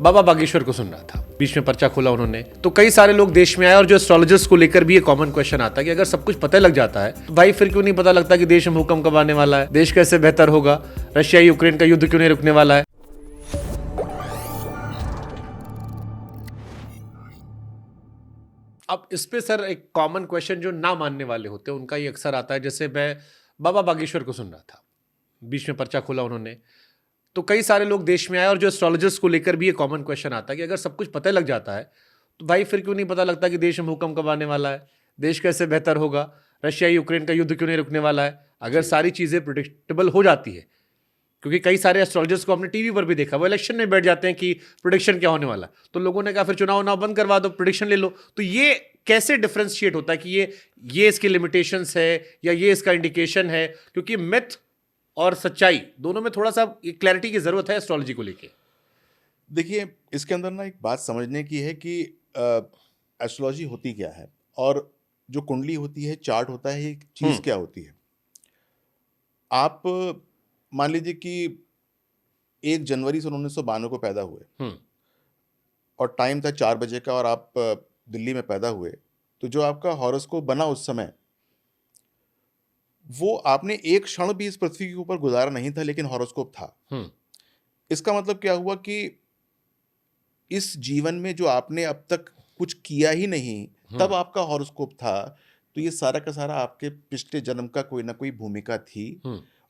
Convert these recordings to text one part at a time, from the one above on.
बाबा बागेश्वर को सुन रहा था, बीच में पर्चा खोला उन्होंने, तो कई सारे लोग देश में आए और जो एस्ट्रोलॉजर्स को लेकर भी ये कॉमन क्वेश्चन आता है कि अगर सब कुछ पता लग जाता है तो भाई फिर क्यों नहीं पता लगता कि देश में भूकंप कब आने वाला है, देश कैसे बेहतर होगा, रशिया यूक्रेन का युद्ध क्यों नहीं रुकने वाला है। अब इस पे सर एक कॉमन क्वेश्चन जो ना मानने वाले होते हैं उनका ये अक्सर आता है, जैसे मैं बाबा बागेश्वर को सुन रहा था, बीच में पर्चा खोला उन्होंने, तो कई सारे लोग देश में आए और जो एस्ट्रोलॉजर्स को लेकर भी ये कॉमन क्वेश्चन आता है कि अगर सब कुछ पता लग जाता है तो भाई फिर क्यों नहीं पता लगता कि देश में भूकंप कब आने वाला है, देश कैसे बेहतर होगा, रशिया यूक्रेन का युद्ध क्यों नहीं रुकने वाला है। अगर सारी चीज़ें प्रिडिक्टेबल हो जाती है, क्योंकि कई सारे एस्ट्रोलॉजर्स को हमने टीवी पर भी देखा, वो इलेक्शन में बैठ जाते हैं कि प्रिडिक्शन क्या होने वाला है, तो लोगों ने कहा फिर चुनाव बंद करवा दो, प्रिडिक्शन ले लो। तो ये कैसे डिफ्रेंशिएट होता है कि ये इसकी लिमिटेशंस है या ये इसका इंडिकेशन है, क्योंकि मिथ और सच्चाई दोनों में थोड़ा सा क्लैरिटी की जरूरत है एस्ट्रोलॉजी को लेके। देखिए, इसके अंदर ना एक बात समझने की है कि एस्ट्रोलॉजी होती क्या है और जो कुंडली होती है, चार्ट होता है, ये चीज़ क्या होती है। आप मान लीजिए कि 1 जनवरी सन 1992 को पैदा हुए और टाइम था 4 बजे का और आप दिल्ली में पैदा हुए, तो जो आपका हॉरोस्कोप बना उस समय, वो आपने एक क्षण भी इस पृथ्वी के ऊपर गुजारा नहीं था, लेकिन हॉरोस्कोप था। इसका मतलब क्या हुआ कि इस जीवन में जो आपने अब तक कुछ किया ही नहीं, तब आपका हॉरोस्कोप था। तो ये सारा का सारा आपके पिछले जन्म का कोई ना कोई भूमिका थी,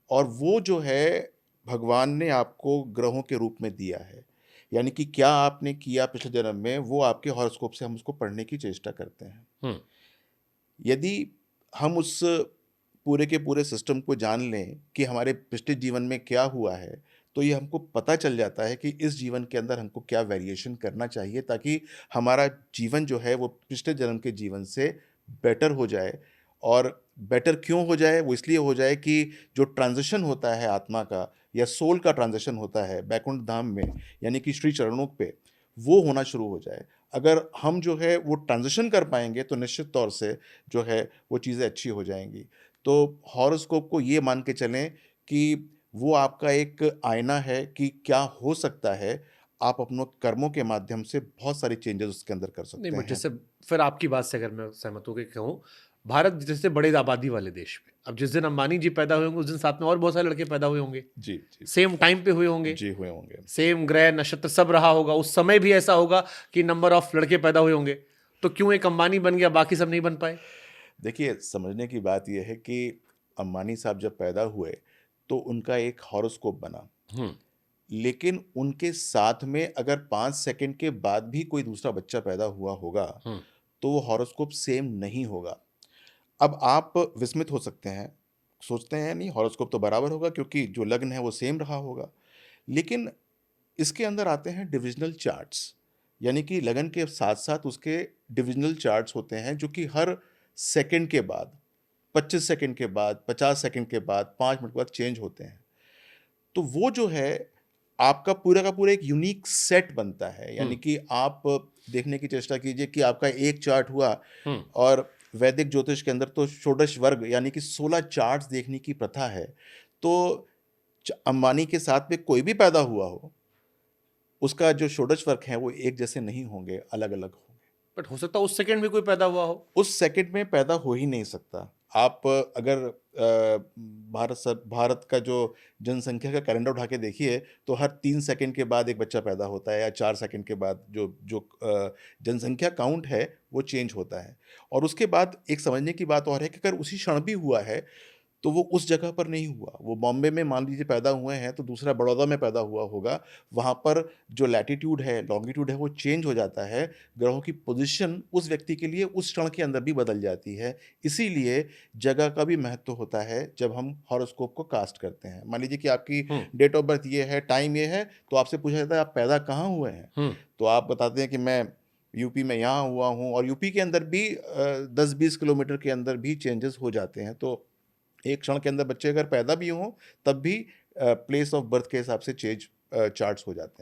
और वो जो है भगवान ने आपको ग्रहों के रूप में दिया है। यानी कि क्या आपने किया पिछले जन्म में, वो आपके हॉरोस्कोप से हम उसको पढ़ने की चेष्टा करते हैं। यदि हम उस पूरे के पूरे सिस्टम को जान लें कि हमारे पिछले जीवन में क्या हुआ है, तो ये हमको पता चल जाता है कि इस जीवन के अंदर हमको क्या वेरिएशन करना चाहिए, ताकि हमारा जीवन जो है वो पिछले जन्म के जीवन से बेटर हो जाए। और बेटर क्यों हो जाए? वो इसलिए हो जाए कि जो ट्रांजिशन होता है आत्मा का या सोल का ट्रांजिशन होता है बैकुंठ धाम में, यानी कि श्री चरणों पे, वो होना शुरू हो जाए। अगर हम जो है वो ट्रांजिशन कर पाएंगे तो निश्चित तौर से जो है वो चीज़ें अच्छी हो जाएंगी। तो हॉरोस्कोप को ये मान के चलें कि वो आपका एक आईना है कि क्या हो सकता है। आप अपनों कर्मों के माध्यम से बहुत सारी चेंजेस उसके अंदर कर सकते नहीं, बट हैं। जैसे फिर आपकी बात से अगर मैं सहमत होकर कहूँ, भारत जैसे बड़े आबादी वाले देश में अब जिस दिन अंबानी जी पैदा हुए होंगे उस दिन साथ में और बहुत सारे लड़के पैदा हुए होंगे, जी जी सेम टाइम पे हुए होंगे, जी, हुए होंगे। सेम ग्रह नक्षत्र सब रहा होगा, उस समय भी ऐसा होगा कि नंबर ऑफ लड़के पैदा हुए होंगे, तो क्यों एक अंबानी बन गया बाकी सब नहीं बन पाए। देखिए, समझने की बात यह है कि अंबानी साहब जब पैदा हुए तो उनका एक हॉरोस्कोप बना, लेकिन उनके साथ में अगर 5 सेकंड के बाद भी कोई दूसरा बच्चा पैदा हुआ होगा तो वो हॉरोस्कोप सेम नहीं होगा। अब आप विस्मित हो सकते हैं, सोचते हैं नहीं हॉरोस्कोप तो बराबर होगा क्योंकि जो लग्न है वो सेम रहा होगा। लेकिन इसके अंदर आते हैं डिविजनल चार्ट्स, यानी कि लगन के साथ साथ उसके डिविजनल चार्ट्स होते हैं जो कि हर सेकंड के बाद, 25 सेकंड के बाद, 50 सेकंड के बाद, 5 मिनट के बाद चेंज होते हैं। तो वो जो है आपका पूरा का पूरा एक यूनिक सेट बनता है। यानी कि आप देखने की चेष्टा कीजिए कि आपका एक चार्ट हुआ, और वैदिक ज्योतिष के अंदर तो षोडश वर्ग यानी कि 16 चार्ट्स देखने की प्रथा है। तो अंबानी के साथ में कोई भी पैदा हुआ हो, उसका जो षोडश वर्ग है वो एक जैसे नहीं होंगे, अलग अलग होंगे। बट हो सकता है उस सेकंड में कोई पैदा हुआ हो। उस सेकंड में पैदा हो ही नहीं सकता। आप अगर भारत का जो जनसंख्या का कैलेंडर उठा के देखिए तो हर 3 सेकंड के बाद एक बच्चा पैदा होता है, या 4 सेकंड के बाद जो जो जनसंख्या काउंट है वो चेंज होता है। और उसके बाद एक समझने की बात और है कि अगर उसी क्षण भी हुआ है तो वो उस जगह पर नहीं हुआ। वो बॉम्बे में मान लीजिए पैदा हुए हैं तो दूसरा बड़ौदा में पैदा हुआ होगा, वहाँ पर जो लैटिट्यूड है, लॉन्गिट्यूड है, वो चेंज हो जाता है। ग्रहों की पोजीशन उस व्यक्ति के लिए उस क्षण के अंदर भी बदल जाती है। इसीलिए जगह का भी महत्व होता है जब हम हॉरोस्कोप को कास्ट करते हैं। मान लीजिए कि आपकी डेट ऑफ बर्थ ये है, टाइम ये है, तो आपसे पूछा जाता है आप पैदा कहाँ हुए हैं, तो आप बताते हैं कि मैं यूपी में यहाँ हुआ हूँ। और यूपी के अंदर भी 10-20 किलोमीटर के अंदर भी चेंजेस हो जाते हैं। तो एक क्षण के अंदर बच्चे अगर पैदा भी हों तब भी प्लेस ऑफ बर्थ के हिसाब से चेंज चार्ट्स हो जाते हैं।